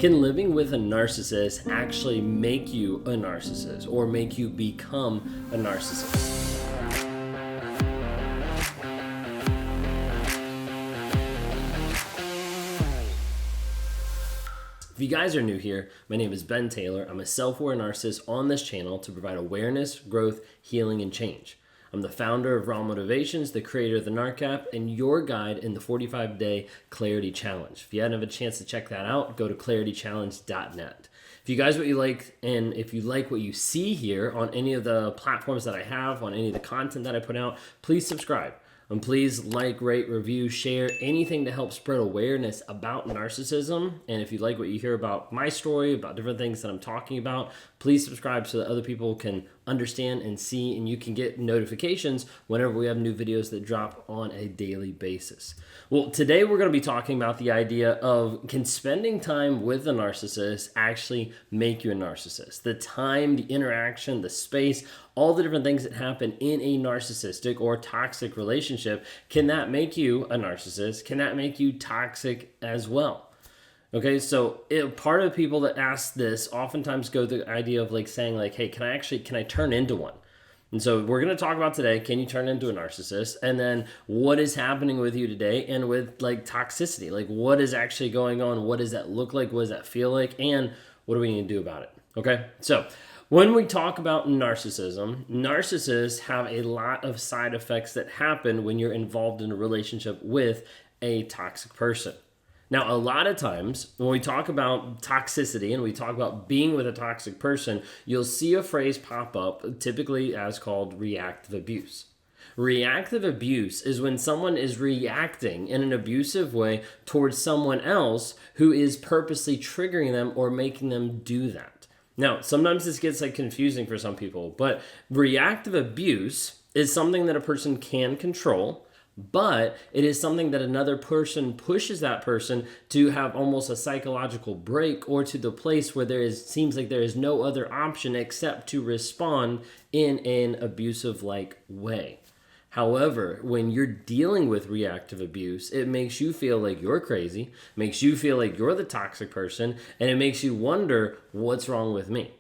Can living with a narcissist actually make you a narcissist or make you become a narcissist? If you guys are new here, my name is Ben Taylor. I'm a self-aware narcissist on this channel to provide awareness, growth, healing, and change. I'm the founder of Raw Motivations, the creator of the Narcissistic, and your guide in the 45-day Clarity Challenge. If you hadn't had a chance to check that out, go to claritychallenge.net. If you guys what you like, and if you like what you see here on any of the platforms that I have, on any of the content that I put out, please subscribe. And please like, rate, review, share, anything to help spread awareness about narcissism. And if you like what you hear about my story, about different things that I'm talking about, please subscribe so that other people can understand and see, and you can get notifications whenever we have new videos that drop on a daily basis. Well, today we're going to be talking about the idea of, can spending time with a narcissist actually make you a narcissist? The time, the interaction, the space, all the different things that happen in a narcissistic or toxic relationship, can that make you a narcissist? Can that make you toxic as well? Okay, so part of the people that ask this oftentimes go to the idea of saying hey, can I turn into one? And so we're going to talk about today, can you turn into a narcissist? And then what is happening with you today and with toxicity? What is actually going on? What does that look like? What does that feel like? And what do we need to do about it? Okay, so when we talk about narcissism, narcissists have a lot of side effects that happen when you're involved in a relationship with a toxic person. Now, a lot of times when we talk about toxicity and we talk about being with a toxic person, you'll see a phrase pop up, typically as called reactive abuse. Reactive abuse is when someone is reacting in an abusive way towards someone else who is purposely triggering them or making them do that. Now, sometimes this gets confusing for some people, but reactive abuse is something that a person can control, but it is something that another person pushes that person to have almost a psychological break, or to the place where seems like there is no other option except to respond in an abusive way. However, when you're dealing with reactive abuse, it makes you feel like you're crazy, makes you feel like you're the toxic person, and it makes you wonder, what's wrong with me?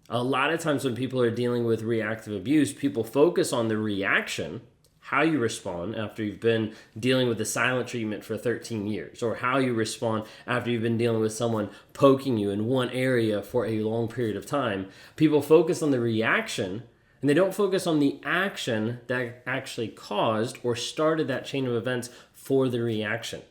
A lot of times when people are dealing with reactive abuse, people focus on the reaction, how you respond after you've been dealing with the silent treatment for 13 years, or how you respond after you've been dealing with someone poking you in one area for a long period of time. People focus on the reaction, and they don't focus on the action that actually caused or started that chain of events for the reaction.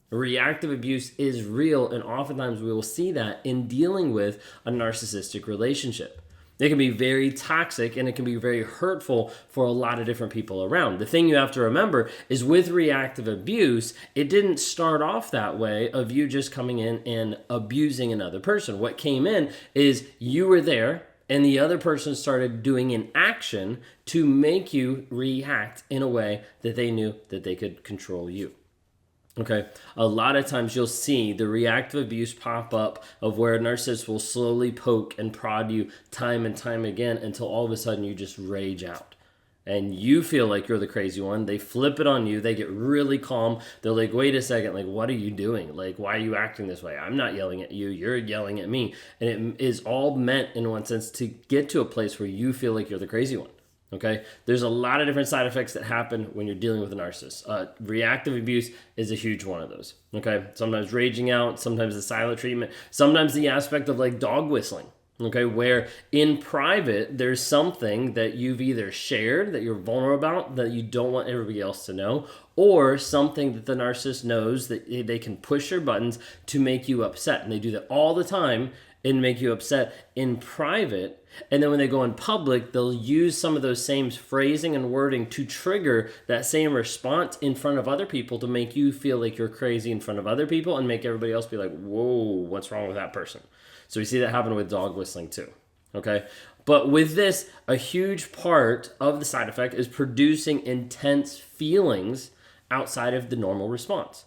Reactive abuse is real, and oftentimes we will see that in dealing with a narcissistic relationship. It can be very toxic, and it can be very hurtful for a lot of different people around. The thing you have to remember is, with reactive abuse, it didn't start off that way of you just coming in and abusing another person. What came in is you were there, and the other person started doing an action to make you react in a way that they knew that they could control you. Okay, a lot of times you'll see the reactive abuse pop up of where a narcissist will slowly poke and prod you time and time again until all of a sudden you just rage out. And you feel like you're the crazy one. They flip it on you. They get really calm. They're like, wait a second, what are you doing? Why are you acting this way? I'm not yelling at you. You're yelling at me. And it is all meant, in one sense, to get to a place where you feel like you're the crazy one. Okay, there's a lot of different side effects that happen when you're dealing with a narcissist. Reactive abuse is a huge one of those. Okay, sometimes raging out, sometimes the silent treatment, sometimes the aspect of dog whistling. Okay, where in private there's something that you've either shared that you're vulnerable about that you don't want everybody else to know, or something that the narcissist knows that they can push your buttons to make you upset, and they do that all the time and make you upset in private. And then when they go in public, they'll use some of those same phrasing and wording to trigger that same response in front of other people to make you feel like you're crazy in front of other people and make everybody else be like, whoa, what's wrong with that person? So we see that happen with dog whistling too. Okay, but with this, a huge part of the side effect is producing intense feelings outside of the normal response.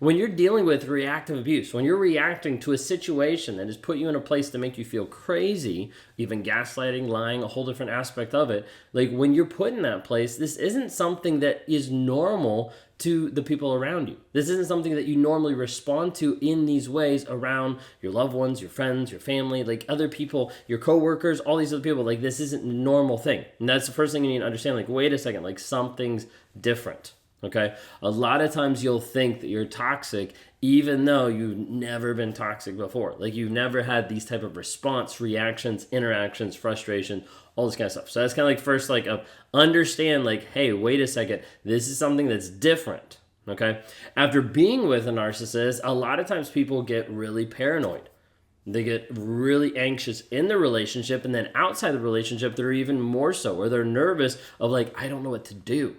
When you're dealing with reactive abuse, when you're reacting to a situation that has put you in a place to make you feel crazy, even gaslighting, lying, a whole different aspect of it, like when you're put in that place, this isn't something that is normal to the people around you. This isn't something that you normally respond to in these ways around your loved ones, your friends, your family, like other people, your coworkers, all these other people. Like this isn't a normal thing. And that's the first thing you need to understand. Like, wait a second, like something's different. Okay. A lot of times you'll think that you're toxic, even though you've never been toxic before. Like you've never had these type of response, reactions, interactions, frustration, all this kind of stuff. So that's kind of like first, like understand like, hey, wait a second, this is something that's different. Okay. After being with a narcissist, a lot of times people get really paranoid. They get really anxious in the relationship, and then outside the relationship, they're even more so, or they're nervous of like, I don't know what to do.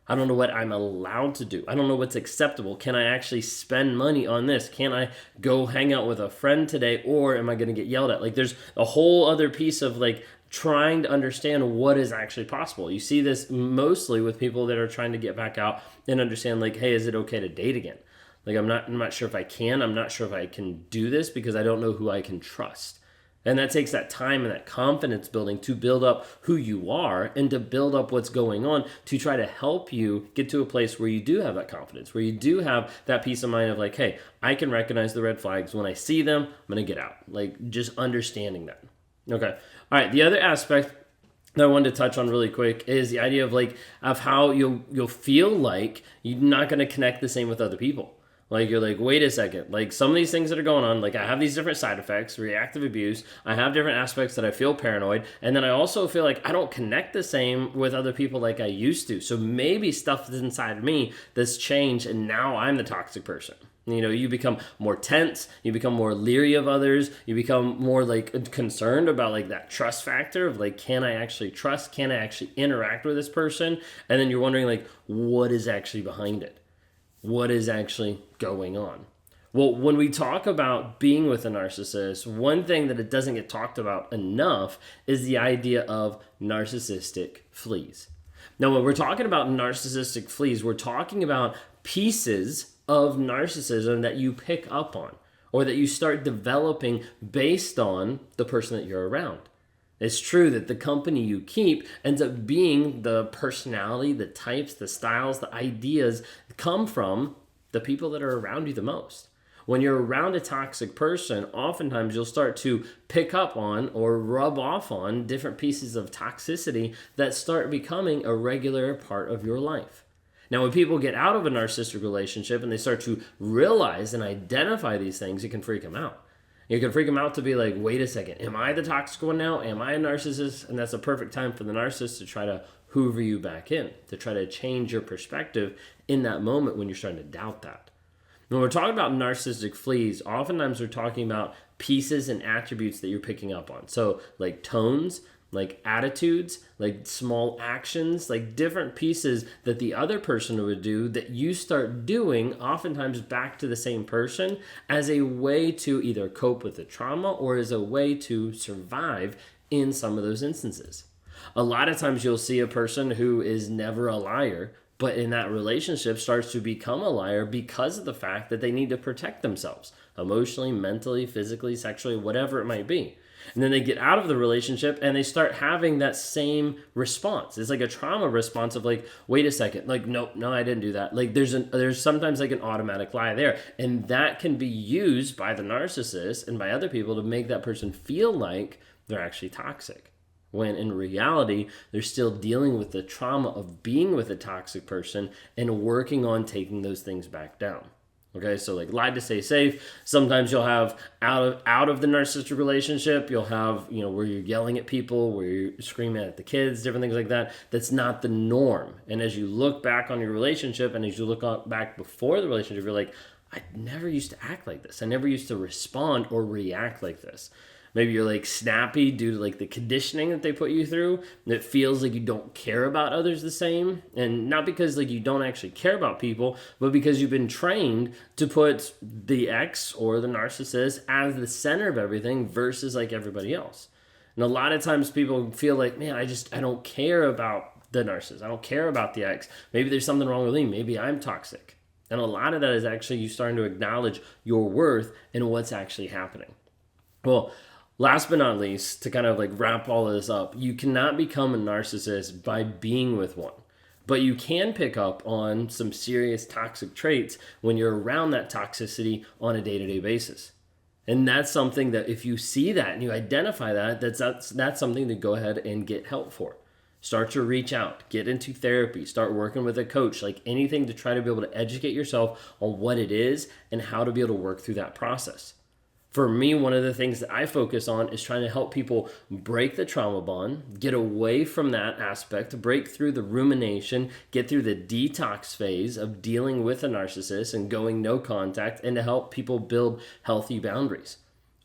I don't know what I'm allowed to do. I don't know what's acceptable. Can I actually spend money on this? Can I go hang out with a friend today, or am I going to get yelled at? Like there's a whole other piece of like trying to understand what is actually possible. You see this mostly with people that are trying to get back out and understand like, hey, is it okay to date again? Like I'm not sure if I can. I'm not sure if I can do this because I don't know who I can trust. And that takes that time and that confidence building to build up who you are and to build up what's going on to try to help you get to a place where you do have that confidence, where you do have that peace of mind of like, hey, I can recognize the red flags. When I see them, I'm going to get out. Like just understanding that. Okay. All right. The other aspect that I wanted to touch on really quick is the idea of like, of how you'll feel like you're not going to connect the same with other people. Like you're like, wait a second, like some of these things that are going on, like I have these different side effects, reactive abuse, I have different aspects that I feel paranoid, and then I also feel like I don't connect the same with other people like I used to. So maybe stuff that's inside of me that's changed, and now I'm the toxic person. You know, you become more tense, you become more leery of others, you become more like concerned about like that trust factor of like, can I actually trust? Can I actually interact with this person? And then you're wondering like, what is actually behind it? What is actually going on? Well, when we talk about being with a narcissist, one thing that it doesn't get talked about enough is the idea of narcissistic fleas. Now, when we're talking about narcissistic fleas, we're talking about pieces of narcissism that you pick up on or that you start developing based on the person that you're around. It's true that the company you keep ends up being the personality, the types, the styles, the ideas that come from the people that are around you the most. When you're around a toxic person, oftentimes you'll start to pick up on or rub off on different pieces of toxicity that start becoming a regular part of your life. Now, when people get out of a narcissistic relationship and they start to realize and identify these things, it can freak them out. You can freak them out to be like, wait a second, am I the toxic one now? Am I a narcissist? And that's a perfect time for the narcissist to try to hoover you back in, to try to change your perspective in that moment when you're starting to doubt that. When we're talking about narcissistic fleas, oftentimes we're talking about pieces and attributes that you're picking up on. So like tones, like attitudes, like small actions, like different pieces that the other person would do that you start doing oftentimes back to the same person as a way to either cope with the trauma or as a way to survive in some of those instances. A lot of times you'll see a person who is never a liar, but in that relationship starts to become a liar because of the fact that they need to protect themselves emotionally, mentally, physically, sexually, whatever it might be. And then they get out of the relationship and they start having that same response. It's like a trauma response of like, wait a second, like, no, I didn't do that. Like there's sometimes like an automatic lie there. And that can be used by the narcissist and by other people to make that person feel like they're actually toxic. When in reality, they're still dealing with the trauma of being with a toxic person and working on taking those things back down. Okay, so like lied to stay safe. Sometimes you'll have out of the narcissistic relationship, you'll have, where you're yelling at people, where you're screaming at the kids, different things like that. That's not the norm. And as you look back on your relationship and as you look back before the relationship, you're like, I never used to act like this. I never used to respond or react like this. Maybe you're like snappy due to like the conditioning that they put you through. And it feels like you don't care about others the same. And not because like you don't actually care about people, but because you've been trained to put the ex or the narcissist as the center of everything versus like everybody else. And a lot of times people feel like, man, I don't care about the narcissist. I don't care about the ex. Maybe there's something wrong with me. Maybe I'm toxic. And a lot of that is actually you starting to acknowledge your worth and what's actually happening. Well, last but not least, to kind of like wrap all of this up, you cannot become a narcissist by being with one. But you can pick up on some serious toxic traits when you're around that toxicity on a day-to-day basis. And that's something that if you see that and you identify that, that's something to go ahead and get help for. Start to reach out, get into therapy, start working with a coach, like anything to try to be able to educate yourself on what it is and how to be able to work through that process. For me, one of the things that I focus on is trying to help people break the trauma bond, get away from that aspect, break through the rumination, get through the detox phase of dealing with a narcissist and going no contact, and to help people build healthy boundaries.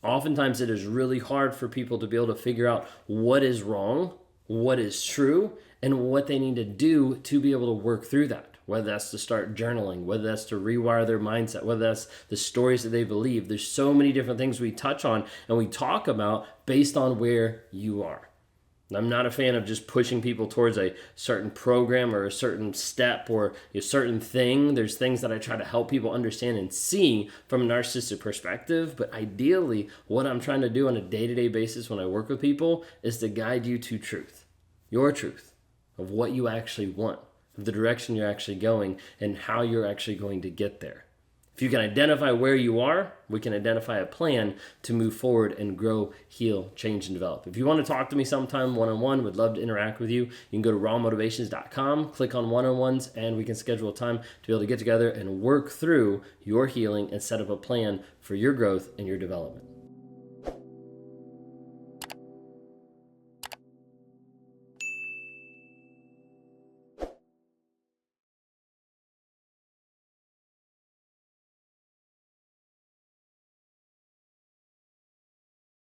Oftentimes, it is really hard for people to be able to figure out what is wrong, what is true, and what they need to do to be able to work through that. Whether that's to start journaling, whether that's to rewire their mindset, whether that's the stories that they believe. There's so many different things we touch on and we talk about based on where you are. And I'm not a fan of just pushing people towards a certain program or a certain step or a certain thing. There's things that I try to help people understand and see from a narcissistic perspective. But ideally, what I'm trying to do on a day-to-day basis when I work with people is to guide you to truth, your truth of what you actually want, of the direction you're actually going, and how you're actually going to get there. If you can identify where you are, we can identify a plan to move forward and grow, heal, change, and develop. If you want to talk to me sometime one-on-one, would love to interact with you. You can go to rawmotivations.com, click on one-on-ones, and we can schedule a time to be able to get together and work through your healing and set up a plan for your growth and your development.